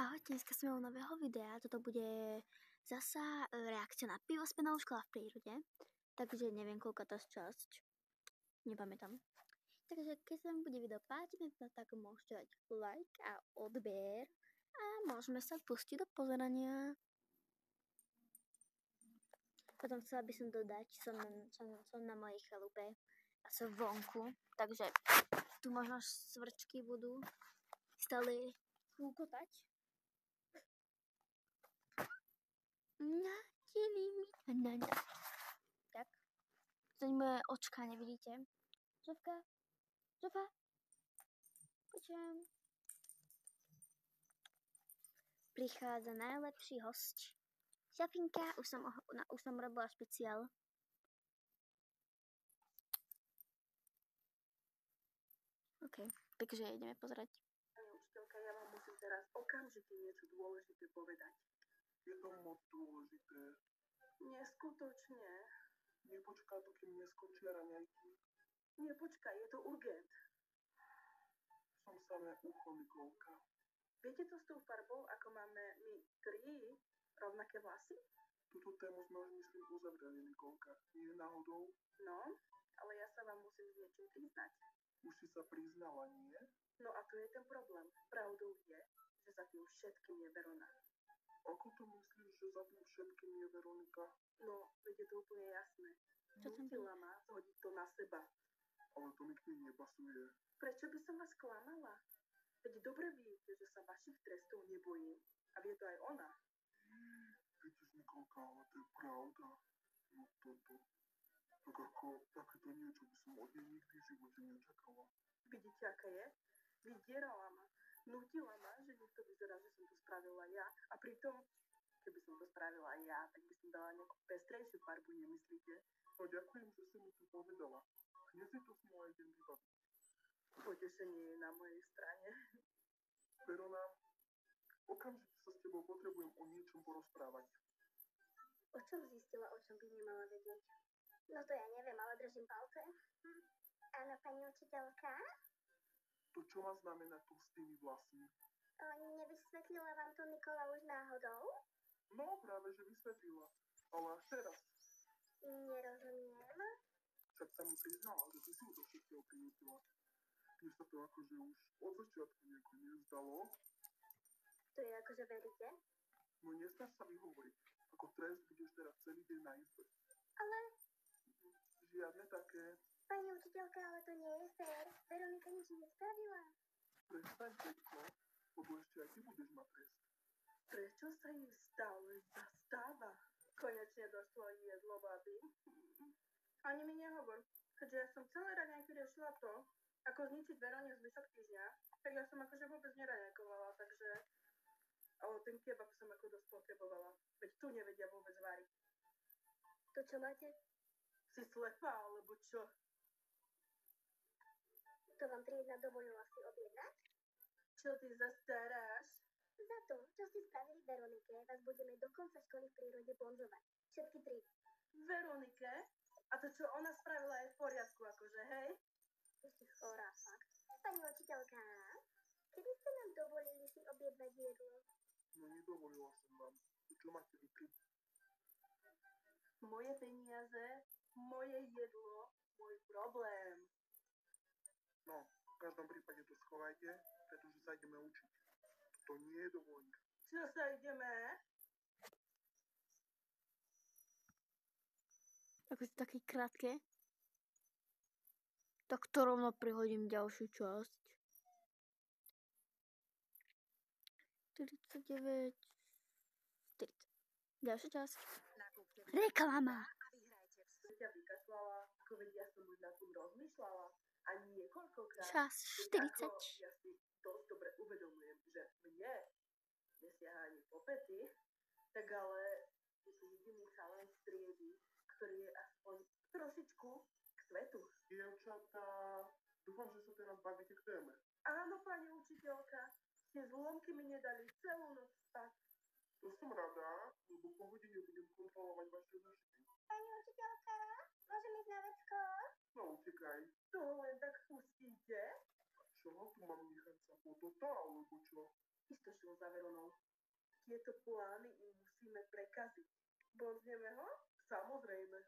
Ahojte, dneska sme u nového videa. Toto bude zasa reakcia na pivo s penou škola v prírode. Takže neviem, koľko to časť. Nepamätám. Takže keď sa mi bude video páčiť, tak môžete dať like a odber. A môžeme sa pustiť do pozerania. Potom chcela by som dodať, som na mojej chalupe a som vonku. Takže tu možno svrčky budú stále kúkotať. Tak. Teď moje očka nevidíte. Žovka. Žofa. Počujem. Prichádza najlepší hosť. Šafinka. Už som robila špeciál. OK. Takže ideme pozerať. Pani učiteľka, ja vám musím teraz okamžite niečo dôležité povedať. Je to moc dôležité. Neskutočne. Nepočká to, kým neskončia raňajky. Nepočkaj, je to urgent. Som samé ucho, Nikolka. Viete to s tou farbou, ako máme my 3 rovnaké vlasy? Túto tému sme už myslím uzavreli, Nikolka. Nie náhodou? No, ale ja sa vám musím s niečím priznať. Už si sa priznala, nie? No a to je ten problém. Pravdou je, že za tým všetkým je Verona. Ako to myslíš, že za tým všetkým je Veronika? No, veď je to úplne jasné. Nutila ma zhodiť to na seba. Ale to mi k nej nepasuje. Prečo by som vás klamala? Veď dobre viete, že sa vašich trestov nebojím. A vie to aj ona. Vidíš, Nikolka, ale to je pravda. No toto. Tak ako takéto niečo by som od nej nikdy v živote nečakala. Vidíte, aká je? Vydierala ma. Nutila ma, že niekto vyzerá, že som to spravila ja. A pritom, keby som to spravila ja, tak by som dala nejakú pestrejšiu farbu, nemyslíte? No ďakujem, že si mi to povedala. Hneď si to smela idem vybaviť. Potešenie je na mojej strane. Verona, okamžite sa s tebou potrebujem o niečom porozprávať. O čom zistila, o čom by nemala vedieť? No to ja neviem, ale držím palce. Áno, pani učiteľka? To čo má znamená tu s tými vlasmi? Nevysvetlila vám to Nikola už náhodou? No, práve, že vysvetlila. Ale až teraz. Nerozumiem. Však sa mi priznala, že ty si ju do všetkého prinútila. Mne sa to akože už od začiatku nejako nezdalo. To je akože veríte? No nesnaž sa mi hovoriť. Ako trest budeš teraz celý deň na izbe. Ale, Žiadne také. pani učiteľka, ale to nie je fér. Veronika nič nespravila. Prestaň, Peťko, lebo ešte aj ty budeš mať trest. Prečo sa jej stále zastáva? Konečne došlo jedlo, babi. Ani mi nehovor, keďže ja som celé raňajky riešila to, ako zničiť Verone zvyšok týždňa, tak ja som akože vôbec neraňajkovala, takže... Ale ten kebab som ako dosť pokebovala. Veď tu nevedia vôbec variť. To čo máte? Si slepá, alebo čo? To vám triedna dovolila si objednať? Čo ty zastaráš? Za to, čo ste spravili Veronike, vás budeme do konca školy v prírode bonzovať. Všetky 3. Veronike? A to, čo ona spravila, je v poriadku, akože, hej? Ty si chorá, fakt. Pani učiteľka, kedy ste nám dovolili si objednať jedlo? No nedovolila som vám. Čo máte vy tri? Moje peniaze, moje jedlo, môj problém. No, v každom prípade to schovajte, pretože sa ideme učiť. To nie je dovolenka. Čo sa ideme? Ako je to také krátke. Tak to rovno prihodím ďalšiu časť. 49. 40. Ďalšia časť. Reklama. Ťa vykašľala, ako vedia, som už nad tým rozmýšľala. A niekoľkokrát. Čas 40. Ja si dosť dobre uvedomujem, že mne nesiaha ani po pety, tak ale je to jediný chalan z triedy, ktorý je aspoň trošičku k svetu. Dievčatá, dúfam, že sa teraz bavíte k téme. Áno, pani učiteľka, tie zlomky mi nedali celú noc spať. To som rada, lebo po hodine budem kontrolovať vaše zašity. Pani učiteľka, môžem ísť na vecko? No, utekaj. To len tak pustíte? Čo, tu mám nechať sa po toto, alebo čo? isto šiel za Veronou. Tieto plány im musíme prekaziť. Bonzneme ho? Samozrejme.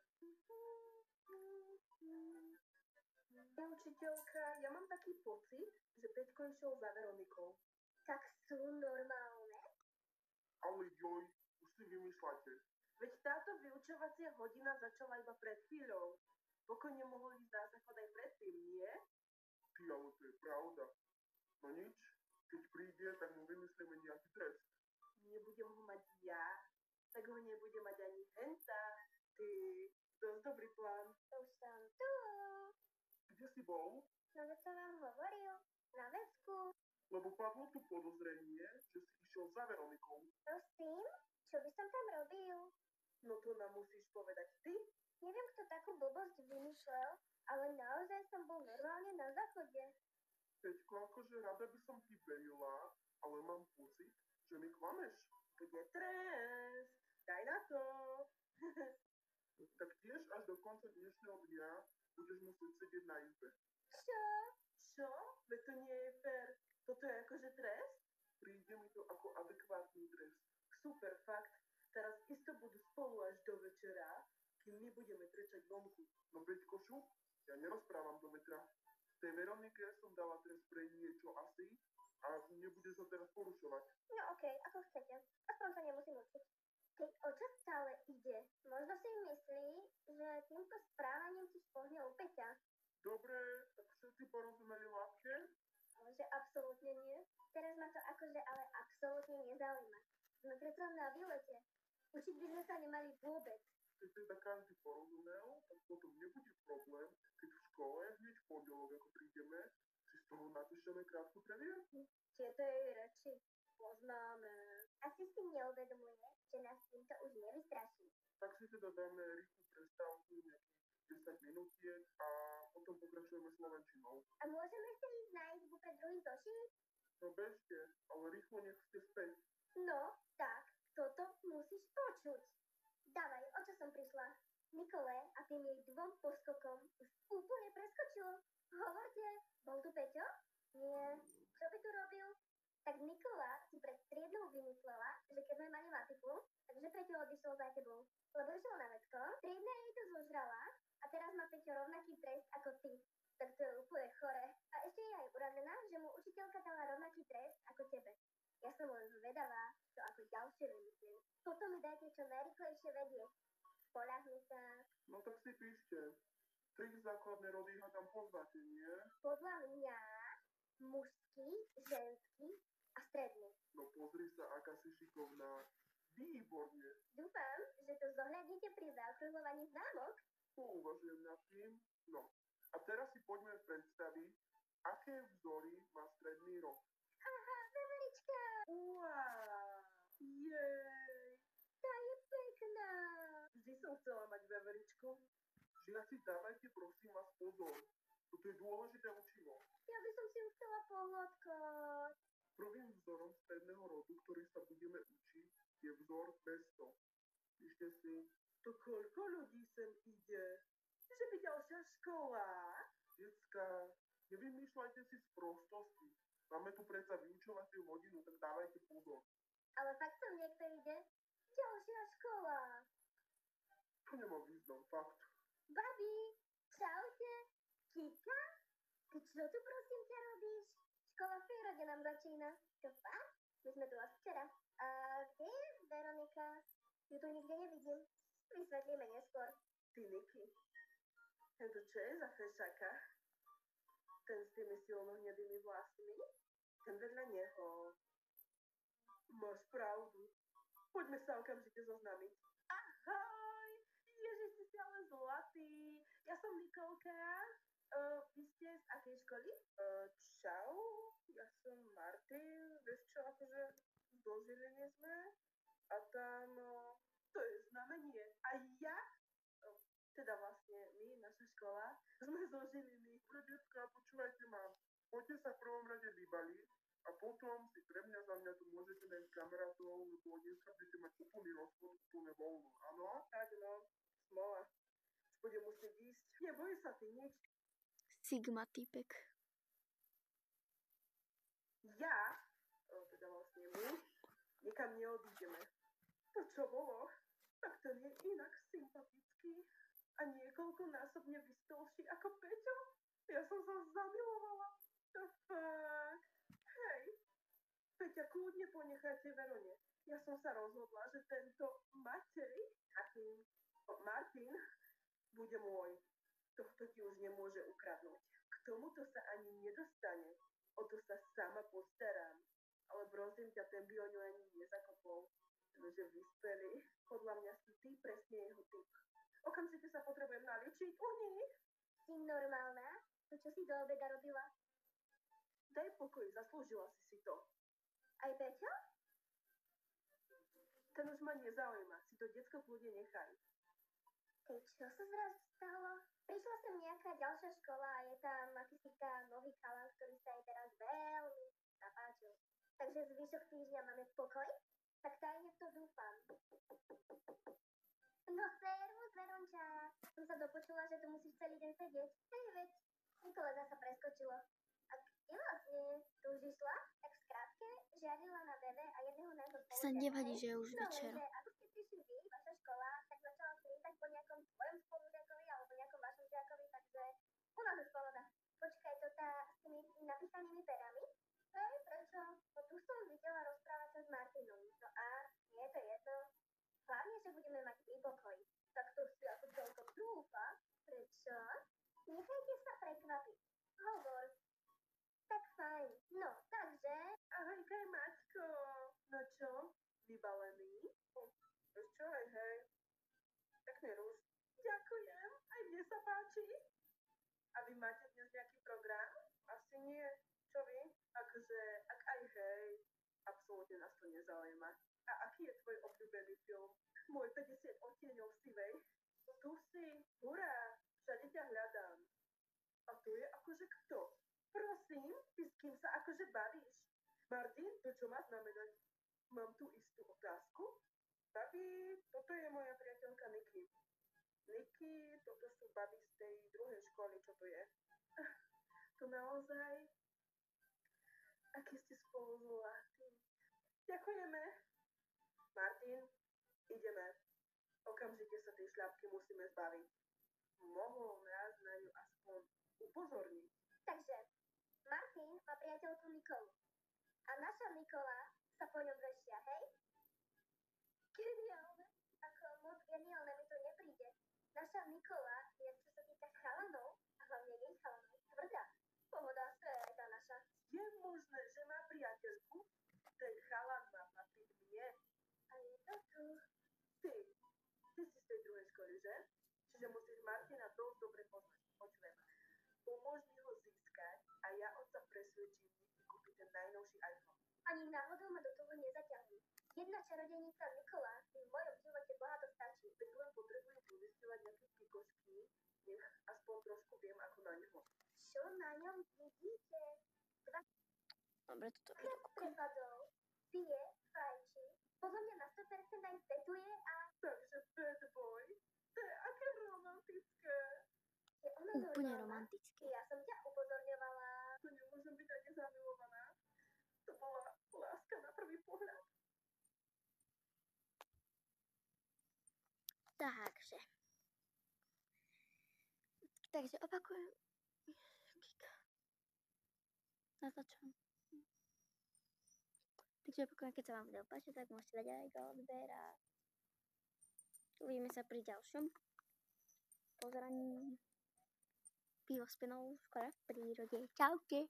Učiteľka, ja mám taký pocit, že Peťko išiel za Veronikou. Tak sú normálne? Ale joj, už si vymýšľate. Veď táto vyučovacia hodina začala iba pred chvíľou. Pokojne mohol ísť na záchod aj predtým, nie? Ty, ale to je pravda. No nič, keď príde, tak mu vymyslíme nejaký trest. Nebudem ho mať ja, tak ho nebude mať ani henta. Ty, dosť dobrý plán. Už som tu. Kde si bol? No, že som vám hovoril. Na vesku. Lebo padlo tu podozrenie, že si išiel za Veronikou. Prosím, čo by som tam robil? No to nám musíš povedať ty. Neviem, kto takú blbosť vymýšľal, ale naozaj som bol normálne na záchode. Peťko, akože rada by som ti verila, ale mám pocit, že mi klameš. Bude trest. Daj na to. Tak tiež až do konca dnešného dňa budeš musieť sedieť na izbe. Čo? Čo? Veď to nie je fér. Toto je akože trest? Príde mi to ako adekvátny trest. Super, fakt. Teraz isto budú spolu až do večera, kým my budeme trčať vonku. No Peťko, šup, ja nerozprávam do vetra. Tej Veronike som dala trest pre niečo asi a nebudeš ho teraz porušovať. No okej, ako chcete. Aspoň sa nemusím učiť. Keď o čo stále ide? Možno si myslí, že týmto správaním si špohne u Peťa. Dobre, tak všetci porozumeli ľahké? Ale že absolútne nie. Teraz ma to akože ale absolútne nezaujíma. Sme preto na výlete. Učiť by sme sa nemali vôbec. Keď teda každý porozumel, tak potom nebude problém, keď v škole hneď v pondelok, ako prídeme, si z toho napíšeme krátku previerku. Tieto jej reči poznáme. Asi si neuvedomuje, že nás týmto už nevystraší. Tak si teda dáme rýchlu prestávku, nejakých 10 minútiek a potom pokračujeme slovenčinou. A môžeme si ísť na izbu pred druhým zoším? No bežte, ale rýchlo nech ste späť. No, tak, toto musíš počuť. Dávaj, o čo som prišla? Nikole a tým jej dvom poskokom už úplne preskočilo. Hovorte, bol tu Peťo? Nie. Čo by tu robil? Tak Nikola si pred triednou vymyslela, že keď sme mali matiku, takže Peťo odišiel za tebou. Lebo išiel na vecko, triedna jej to zožrala a teraz má Peťo rovnaký trest ako ty. Tak to je úplne chore. A ešte je aj urazená, že mu učiteľka dala rovnaký trest ako tebe. Ja som len zvedavá, čo ako ďalšie vymyslím. Toto mi dajte čo najrychlejšie vedieť. Spoľahnú sa. No tak si píšte. 3 základné rody tam poznáte, nie? Podľa mňa mužský, ženský a stredný. No pozri sa, aká si šikovná. Výborne. Dúfam, že to zohľadníte pri zaokrúhľovaní známok. Pouvažujem nad tým. No. A teraz si poďme predstaviť, aké vzory má stredný rod. Aha, veverička. Uá, jej. Tá je pekná. Vždy som chcela mať veveričku. Žiaci, dávajte prosím vás pozor. Toto je dôležité učivo. Ja by som si ju chcela pohľadkať. Prvým vzorom stredného rodu, ktorý sa budeme učiť, je vzor 200. Píšte si. To koľko ľudí sem ide? Že by ďalšia škola? Decka, nevymýšľajte si z prostosti. Máme tu predsa vyučovaciu hodinu, tak dávajte pozor. Ale fakt sem niekto ide? Ďalšia škola. To nemá význam, fakt. Babi, čaute. Kika? Ty čo tu prosím ťa robíš? Škola v prírode nám začína. Čo fakt? My sme tu až včera. A kde je Veronika? Ju tu nikde nevidím. Vysvetlíme neskôr. Ty, Niky. Tento čo je za fešaka? Ten s tými silno hnedými vlasmi? Ten vedľa neho. Máš pravdu. Poďme sa okamžite zoznámiť. Ahoj! Ježiš, ty si ale zlatý. Ja som Nikolka. Vy ste z akej školy? Čau, ja som Martin. Vieš čo, akože z Žiliny sme. A tam, to je znamenie. A ja, teda vlastne my, naša škola, sme zo Žiliny. Dobre, decka, počúvajte ma. Poďte sa v prvom rade vybaliť a potom si pre mňa za mňa tu môžete nájsť kamarátov, lebo dneska budete mať úplný rozchod, úplne voľno, áno? Tak no, smola. Už budem musieť ísť. Neboj sa ty nič. Sigma typek. Ja, teda vlastne nikam neodídeme. To čo bolo? Tak ten je inak sympatický a niekoľkonásobne vyspelší ako Peťo. Ja som sa zamilovala. To fakt. Hej, Peťa, kľudne ponechajte Verone. Ja som sa rozhodla, že tento Martin bude môj. Tohto ti už nemôže ukradnúť. K tomuto sa ani nedostane. O to sa sama postaram. Ale prosím ťa, ten by o ňu ani nezakopol. Takže vyspelý. Podľa mňa si ty presne jeho typ. Okamžite sa potrebujem naliečiť. Uhni! Si normálna? To čo si do obeda robila? Daj pokoj, zaslúžila si to. Aj Peťo? Ten už ma nezaujíma. Si to decko kľudne nechaj. Hej, čo sa zrazu stalo? Prišla sem nejaká ďalšia škola a je tam akýsi nový chalan, ktorý sa jej teraz veľmi zapáčil. Takže zvyšok týždňa máme pokoj? Tak tajne v to dúfam. No servus, Veronča. Som sa dopočula, že tu musíš celý deň sedieť. Hej, veď, Nikola zasa preskočilo. A kde vlastne? Tu už išla? Tak skrátke, žiarila na bebe a jedného nášho Sa nevadí, že je už No večer. lenže, ako ste prišli vy, vaša škola, tak začala skrintať po nejakom tvojom spolužiakovi alebo nejakom vašom žiakovi, takže u nás už pohoda. Počkaj, to tá s tými napísanými perami? Hej, prečo? No tu som videla rozprávať sa s Martinom. No a nie je to jedno. Hlavne, že budeme mať výpokoj. Tak to si ako celkom dúfa. Prečo? Nechajte sa prekvapiť. Hovor. Tak fajn. No, takže... Ahojka, Maťko. No čo? Vybalený? Už čo, hej. Pekný rúž. Ďakujem, aj mne sa páči. A vy máte dnes nejaký program? Asi nie. Čo vy? Akože, ak aj hej, absolútne nás to nezaujíma. A aký je tvoj obľúbený film? Môj 50 odtieňov sivej. Tu si, hurá, všade ťa hľadám. A tu je akože kto? Prosím, ty s kým sa akože bavíš? Martin, to čo má znamenať? Mám tu istú otázku. Babi, toto je moja priateľka Niky. Niky, toto sú babi z tej druhej školy, čo to je? To naozaj? Aký ste spolu zlatí. Ďakujeme. Martin, ideme. Okamžite sa tej šľapky musíme zbaviť. Mohol nás na ňu aspoň upozorniť. Takže, Martin má priateľku Nikolu. A naša Nikola sa po ňom vešia, hej? Geniálne. Ako moc geniálne mi to nepríde. Naša Nikola je, čo sa týka chalanov, a hlavne jej chalanov, tvrdá. Pohoda, to je aj tá naša. Je možné, že má priateľku? Ten chalan má patriť mne. A je to tu. Ty si z tej druhej školy, že? Čiže musíš Martina dosť dobre poznať. Počujem. Umožni ho získať a ja otca presvedčím, nech si kúpi ten najnovší iPhone. Ani náhodou ma do toho nezaťahli. Jedna čarodejnica Nikola mi v mojom živote bohato stačí. Keď len potrebujem zisťovať nejaké pikošky, nech aspoň trošku viem, ako na neho. Čo na ňom vidíte? Dobre, toto Viac prepadov. Pije, fajčí. Podľa mňa na 100% aj petuje a Takže bad boy, to je aké romantické. je ona úplne normálna. romantické. Ja som ťa upozorňovala. To nemôžem byť ani zamilovaná. To bola láska na prvý pohľad. Takže opakujem. Natáčam. Takže opakujem, keď sa vám video páči, tak môžete dať aj odber a uvidíme sa pri ďalšom pozeraní pivo s penou v prírode. Čaute.